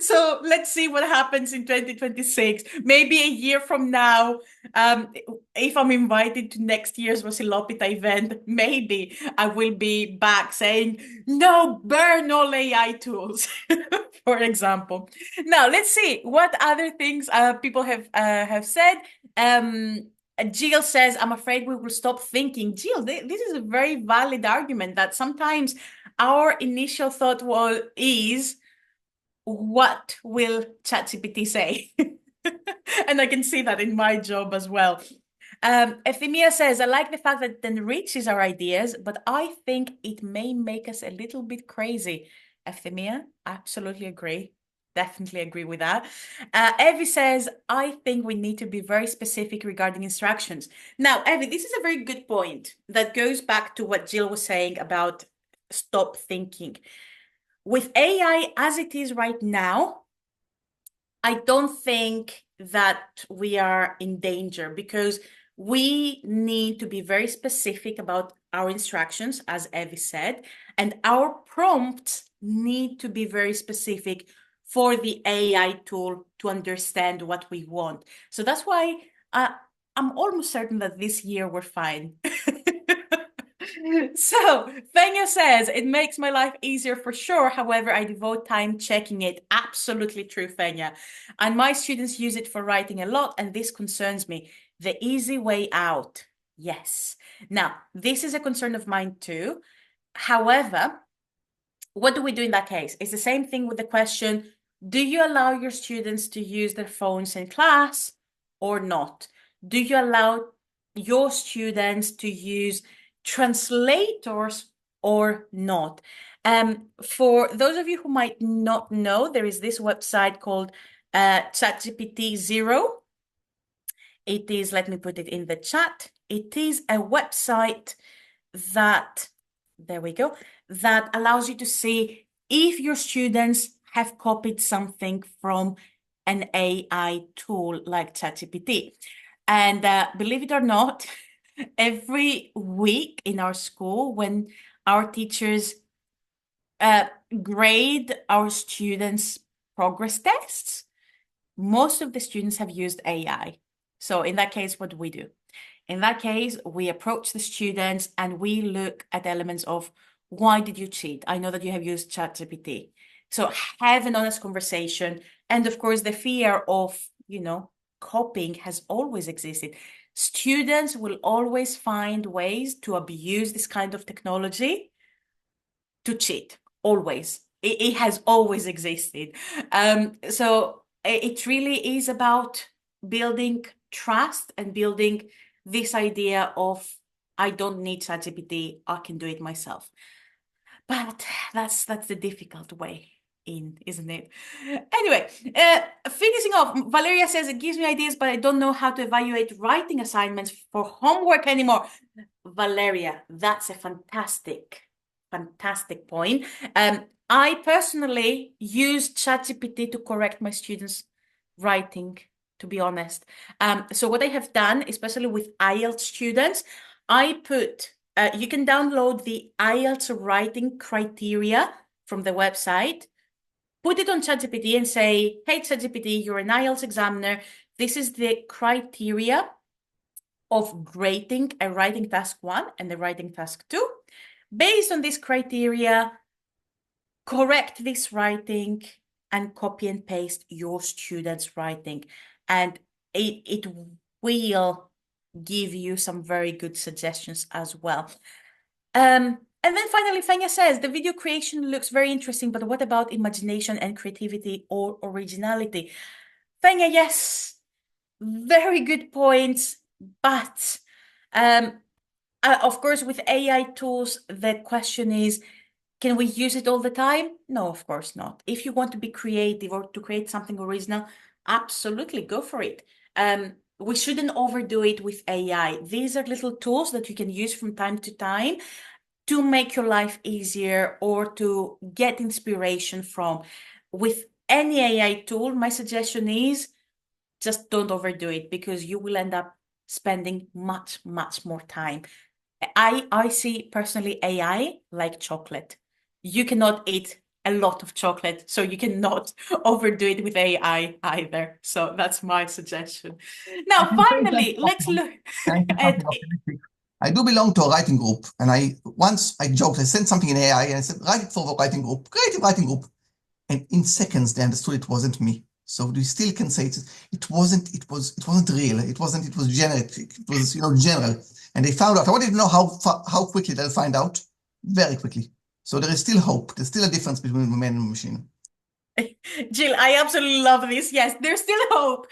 So let's see what happens in 2026. Maybe a year from now, if I'm invited to next year's Vasilopita event, maybe I will be back saying, no, burn all AI tools, for example. Now, let's see what other things people have said. Jill says, I'm afraid we will stop thinking. Jill, this is a very valid argument that sometimes our initial thought is, what will ChatGPT say? And I can see that in my job as well. Euphemia says, I like the fact that it enriches our ideas, but I think it may make us a little bit crazy. Euphemia, absolutely agree. Definitely agree with that. Evie says, I think we need to be very specific regarding instructions. Now, Evie, this is a very good point that goes back to what Jill was saying about stop thinking. With AI as it is right now, I don't think that we are in danger, because we need to be very specific about our instructions, as Evie said, and our prompts need to be very specific for the AI tool to understand what we want. So that's why I'm almost certain that this year we're fine. So Fenya says, it makes my life easier for sure. However, I devote time checking it. Absolutely true, Fenya. And my students use it for writing a lot, and this concerns me. The easy way out. Yes. Now, this is a concern of mine too. However, what do we do in that case? It's the same thing with the question, do you allow your students to use their phones in class or not? Do you allow your students to use translators or not? For those of you who might not know, there is this website called ChatGPT Zero. It is, let me put it in the chat. It is a website that, there we go, that allows you to see if your students have copied something from an AI tool like ChatGPT. And believe it or not, every week in our school, when our teachers grade our students' progress tests, most of the students have used AI. So in that case, what do we do? In that case, we approach the students and we look at elements of, why did you cheat? I know that you have used ChatGPT. So have an honest conversation. And of course, the fear of, copying has always existed. Students will always find ways to abuse this kind of technology to cheat, always. It has always existed. So it really is about building trust and building this idea of, I don't need ChatGPT, I can do it myself. But that's the difficult way in, isn't it? Anyway, finishing off, Valeria says, it gives me ideas, but I don't know how to evaluate writing assignments for homework anymore. Valeria, that's a fantastic point. I personally use ChatGPT to correct my students' writing, to be honest. So what I have done, especially with IELTS students, I put, you can download the IELTS writing criteria from the website, put it on ChatGPT and say, hey, ChatGPT, you're an IELTS examiner. This is the criteria of grading a writing task 1 and the writing task 2. Based on this criteria, correct this writing and copy and paste your students' writing. And it will give you some very good suggestions as well. And then finally, Fanya says, the video creation looks very interesting, but what about imagination and creativity or originality? Fanya, yes, very good points. But of course, with AI tools, the question is, can we use it all the time? No, of course not. If you want to be creative or to create something original, absolutely go for it. We shouldn't overdo it with AI. These are little tools that you can use from time to time to make your life easier or to get inspiration from. With any AI tool, my suggestion is just don't overdo it, because you will end up spending much, much more time. I see personally AI like chocolate. You cannot eat a lot of chocolate, so you cannot overdo it with AI either. So that's my suggestion. Now, finally, let's look at... I do belong to a writing group, and once I joked, I sent something in AI, and I said, write it for the writing group, creative writing group. And in seconds, they understood it wasn't me. So we still can say it wasn't real. It was generic. It was, general. And they found out. I wanted to know how quickly they'll find out. Very quickly. So there is still hope. There's still a difference between the man and the machine. Jill, I absolutely love this. Yes, there's still hope.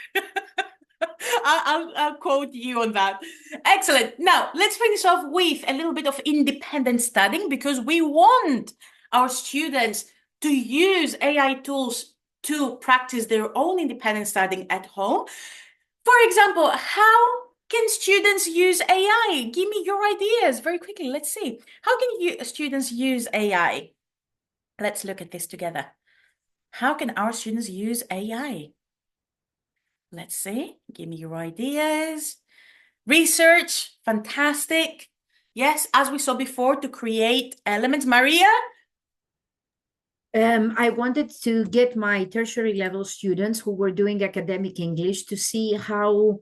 I'll quote you on that. Excellent. Now, let's finish off with a little bit of independent studying, because we want our students to use AI tools to practice their own independent studying at home. For example, how can students use AI? Give me your ideas very quickly. Let's see. How can students use AI? Let's look at this together. How can our students use AI? Let's see. Give me your ideas. Research. Fantastic. Yes, as we saw before, to create elements. Maria? I wanted to get my tertiary level students who were doing academic English to see how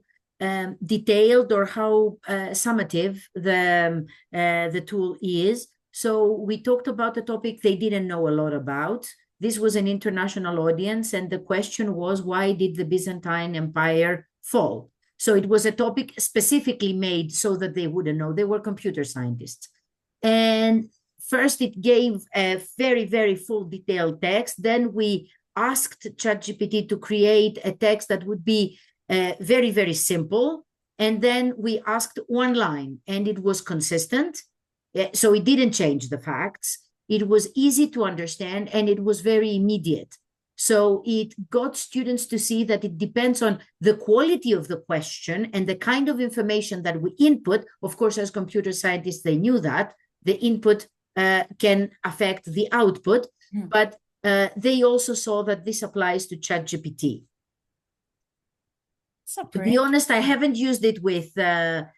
detailed or how summative the tool is. So we talked about a topic they didn't know a lot about. This was an international audience, and the question was, why did the Byzantine Empire fall? So it was a topic specifically made so that they wouldn't know. They were computer scientists. And first it gave a very, very full detailed text. Then we asked ChatGPT to create a text that would be very, very simple. And then we asked one line, and it was consistent. So it didn't change the facts. It was easy to understand, and it was very immediate. So it got students to see that it depends on the quality of the question and the kind of information that we input. Of course, as computer scientists, they knew that the input can affect the output, but they also saw that this applies to ChatGPT. To be honest, I haven't used it with, I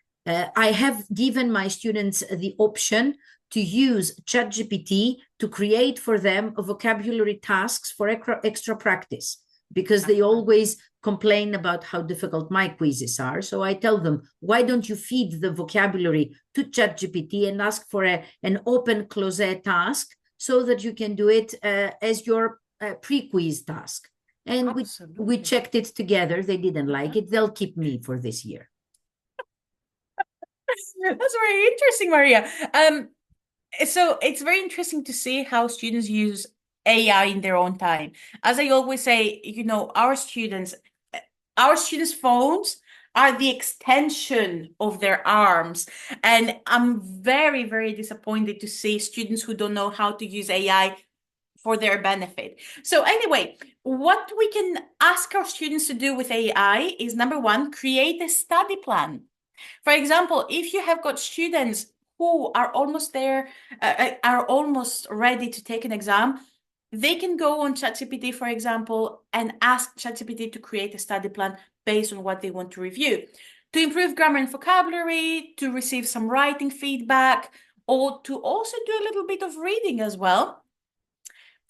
have given my students the option to use ChatGPT to create for them vocabulary tasks for extra practice, because they always complain about how difficult my quizzes are. So I tell them, why don't you feed the vocabulary to ChatGPT and ask for an open closet task so that you can do it as your pre-quiz task. And we checked it together. They didn't like it. They'll keep me for this year. That's very interesting, Maria. So it's very interesting to see how students use AI in their own time. As I always say, you know, our students' phones are the extension of their arms. And I'm very, very disappointed to see students who don't know how to use AI for their benefit. So anyway, what we can ask our students to do with AI is, number one, create a study plan. For example, if you have got students who are almost there, are almost ready to take an exam, they can go on ChatGPT, for example, and ask ChatGPT to create a study plan based on what they want to review, to improve grammar and vocabulary, to receive some writing feedback, or to also do a little bit of reading as well,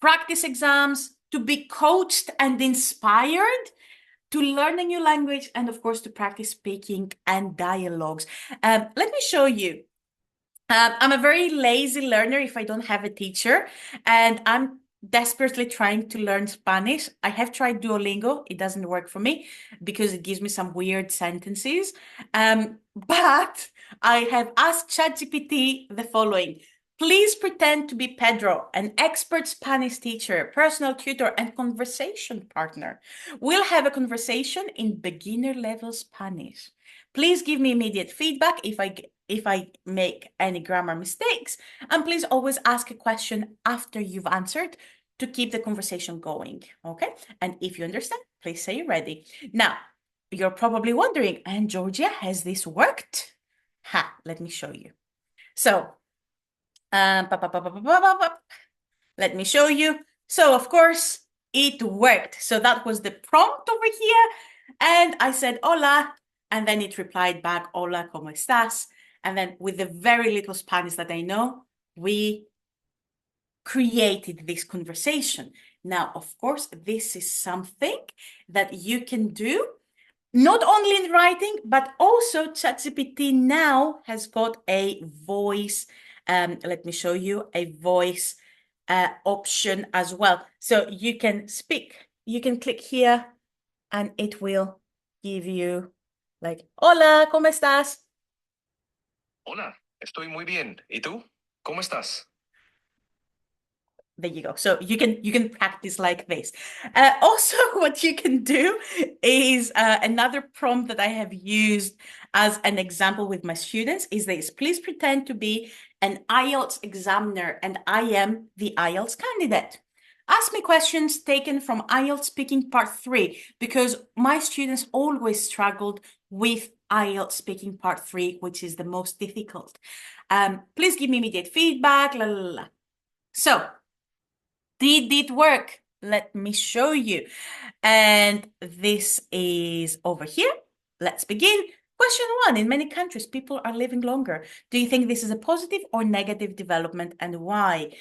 practice exams, to be coached and inspired, to learn a new language, and of course, to practice speaking and dialogues. Let me show you. I'm a very lazy learner if I don't have a teacher, and I'm desperately trying to learn Spanish. I have tried Duolingo. It doesn't work for me because it gives me some weird sentences. But I have asked ChatGPT the following. Please pretend to be Pedro, an expert Spanish teacher, personal tutor, and conversation partner. We'll have a conversation in beginner level Spanish. Please give me immediate feedback if I make any grammar mistakes, and please always ask a question after you've answered to keep the conversation going, okay? And if you understand, please say you're ready. Now, you're probably wondering, and Georgia, has this worked? Let me show you. So, let me show you. So, of course, it worked. So that was the prompt over here. And I said, hola. And then it replied back, hola, ¿cómo estás? And then with the very little Spanish that I know, we created this conversation. Now, of course, this is something that you can do not only in writing, but also ChatGPT now has got a voice. Let me show you a voice option as well. So you can speak. You can click here and it will give you like, hola, ¿cómo estás? Hola, estoy muy bien. ¿Y tú? ¿Cómo estás? There you go. So you can practice like this. Also, what you can do is another prompt that I have used as an example with my students is this. Please pretend to be an IELTS examiner and I am the IELTS candidate. Ask me questions taken from IELTS Speaking Part 3 because my students always struggled with IELTS Speaking Part 3, which is the most difficult. Please give me immediate feedback. La, la, la. So, did it work? Let me show you. And this is over here. Let's begin. Question 1. In many countries, people are living longer. Do you think this is a positive or negative development and why?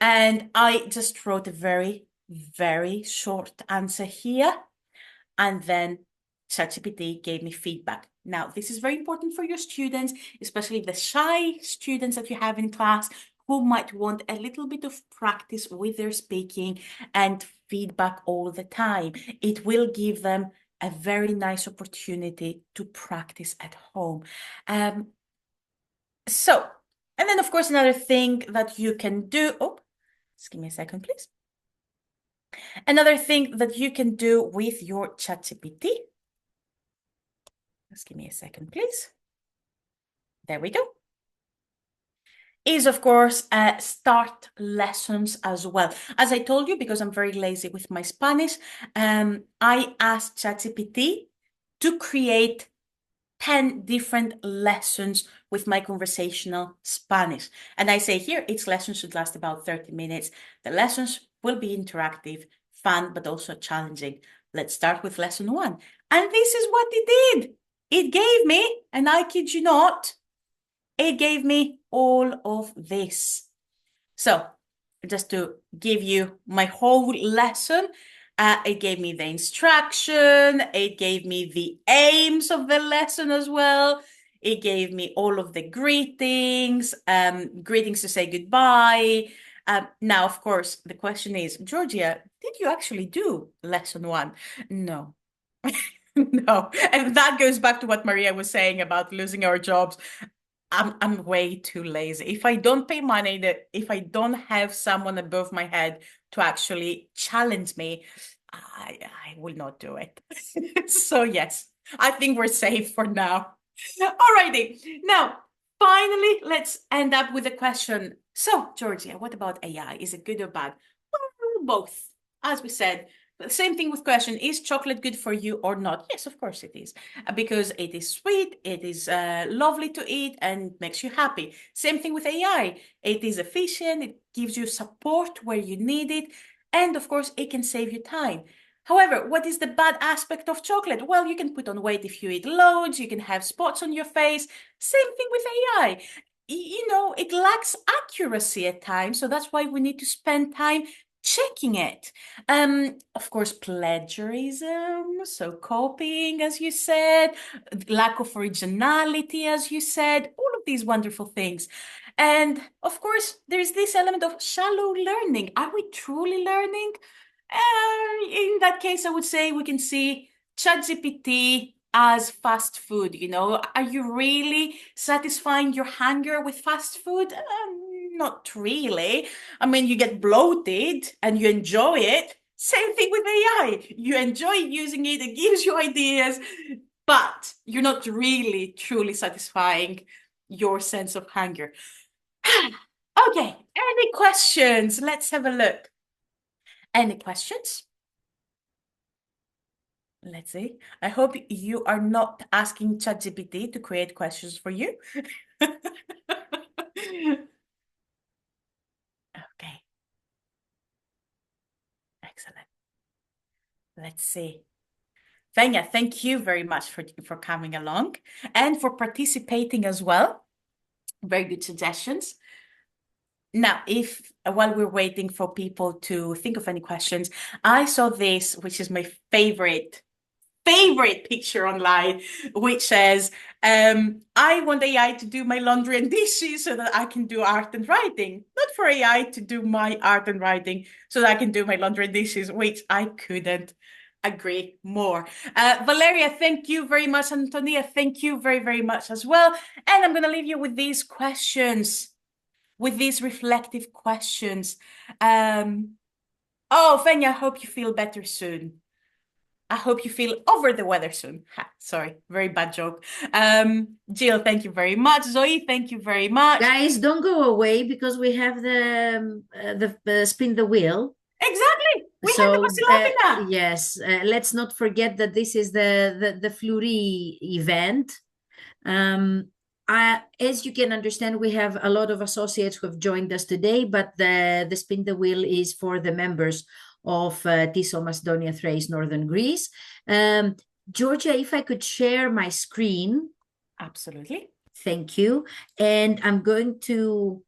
And I just wrote a very, very short answer here and then ChatGPT gave me feedback. Now, this is very important for your students, especially the shy students that you have in class who might want a little bit of practice with their speaking and feedback all the time. It will give them a very nice opportunity to practice at home. And then, of course, another thing that you can do, just give me a second, please. Another thing that you can do with your ChatGPT, just give me a second, please. There we go. Is, of course, start lessons as well. As I told you, because I'm very lazy with my Spanish, I asked ChatGPT to create 10 different lessons with my conversational Spanish. And I say here, each lesson should last about 30 minutes. The lessons will be interactive, fun, but also challenging. Let's start with lesson 1. And this is what it did. It gave me, and I kid you not, it gave me all of this. So just to give you my whole lesson, it gave me the instruction, it gave me the aims of the lesson as well. It gave me all of the greetings, greetings to say goodbye. Now, of course, the question is, Georgia, did you actually do lesson 1? No. No. And that goes back to what Maria was saying about losing our jobs. I'm way too lazy. If I don't pay money, if I don't have someone above my head to actually challenge me, I will not do it. So yes, I think we're safe for now. Alrighty. Now, finally, let's end up with a question. So, Georgia, what about AI? Is it good or bad? Well, both. As we said, the same thing with question, is chocolate good for you or not? Yes, of course it is, because it is sweet, it is lovely to eat and makes you happy. Same thing with AI. It is efficient, it gives you support where you need it, and of course it can save you time. However, what is the bad aspect of chocolate? Well, you can put on weight if you eat loads, you can have spots on your face. Same thing with AI. You know, it lacks accuracy at times, so that's why we need to spend time checking it. Of course, plagiarism, so copying, as you said, lack of originality, as you said, all of these wonderful things. And of course, there's this element of shallow learning. Are we truly learning? In that case, I would say we can see ChatGPT as fast food. You know, are you really satisfying your hunger with fast food? Not really. I mean, you get bloated and you enjoy it. Same thing with AI. You enjoy using it, it gives you ideas, but you're not really truly satisfying your sense of hunger. Okay, any questions? Let's have a look. Any questions? Let's see. I hope you are not asking ChatGPT to create questions for you. Okay. Excellent. Let's see. Vanya, thank you very much for coming along and for participating as well. Very good suggestions. Now, if while we're waiting for people to think of any questions, I saw this, which is my favorite picture online, which says, I want AI to do my laundry and dishes so that I can do art and writing, not for AI to do my art and writing so that I can do my laundry and dishes, which I couldn't agree more. Valeria, thank you very much. Antonia, thank you very, very much as well. And I'm going to leave you with these questions, with these reflective questions. Oh, Venya, I hope you feel better soon. I hope you feel over the weather soon. Sorry, very bad joke. Jill, thank you very much. Zoe, thank you very much. Guys, don't go away because we have the spin the wheel. Exactly. We have the Barcelona. Yes, let's not forget that this is the Fleury event. As you can understand, we have a lot of associates who have joined us today, but the spin the wheel is for the members of Tesol Macedonia-thrace Northern Greece. Georgia, if I could share my screen. Absolutely. Thank you. And I'm going to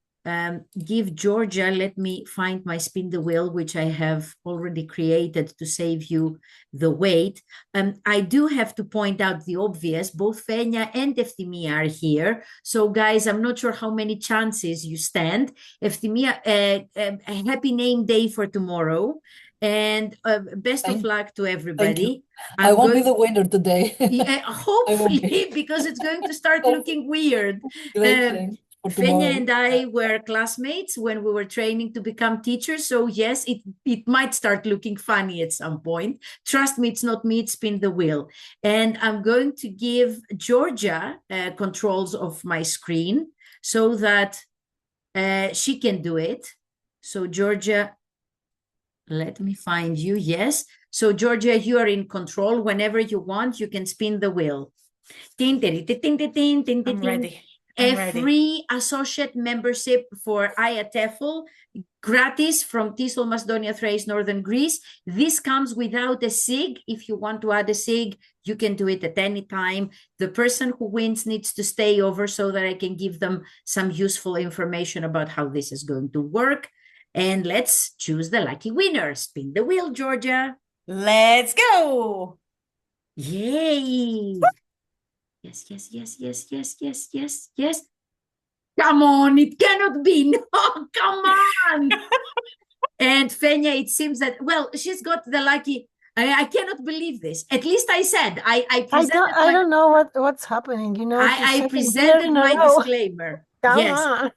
give Georgia, let me find my spin the wheel, which I have already created to save you the wait. I do have to point out the obvious, both Fenya and Efthimia are here. So guys, I'm not sure how many chances you stand. Efthimia, a happy name day for tomorrow. And best of luck to everybody. I won't be the winner today. Yeah, hopefully, because it's going to start looking weird. Great for Fenya tomorrow. and I were classmates when we were training to become teachers. So yes, it might start looking funny at some point. Trust me, it's not me, it's spin the wheel. And I'm going to give Georgia controls of my screen so that she can do it. So Georgia, let me find you. Yes. So Georgia, you are in control. Whenever you want, you can spin the wheel. I'm ready. Free associate membership for IATEFL, gratis from Tesol Macedonia-thrace, Northern Greece. This comes without a SIG. If you want to add a SIG, you can do it at any time. The person who wins needs to stay over so that I can give them some useful information about how this is going to work. And let's choose the lucky winner. Spin the wheel, Georgia. Let's go. Yay. Yes. Come on, it cannot be. No, come on. And Fenya, it seems that, well, she's got the lucky. I cannot believe this. At least I said, I don't know what's happening. You know, I presented my disclaimer. Come yes. on.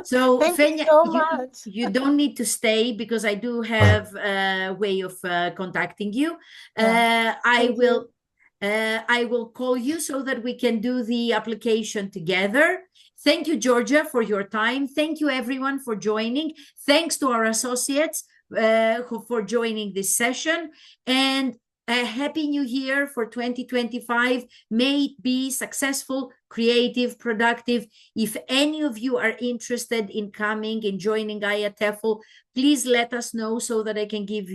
So Thank Fenya, you so much. you don't need to stay because I do have a way of contacting you. I will call you so that we can do the application together. Thank you, Georgia, for your time. Thank you, everyone, for joining. Thanks to our associates for joining this session. And a happy new year for 2025. May it be successful, creative, productive. If any of you are interested in coming and joining IATEFL, please let us know so that we can give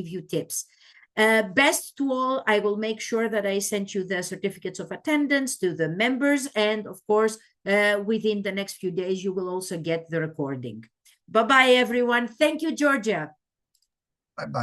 you tips. Best to all, I will make sure that I send you the certificates of attendance to the members. And of course, within the next few days, you will also get the recording. Bye-bye, everyone. Thank you, Georgia. Bye-bye.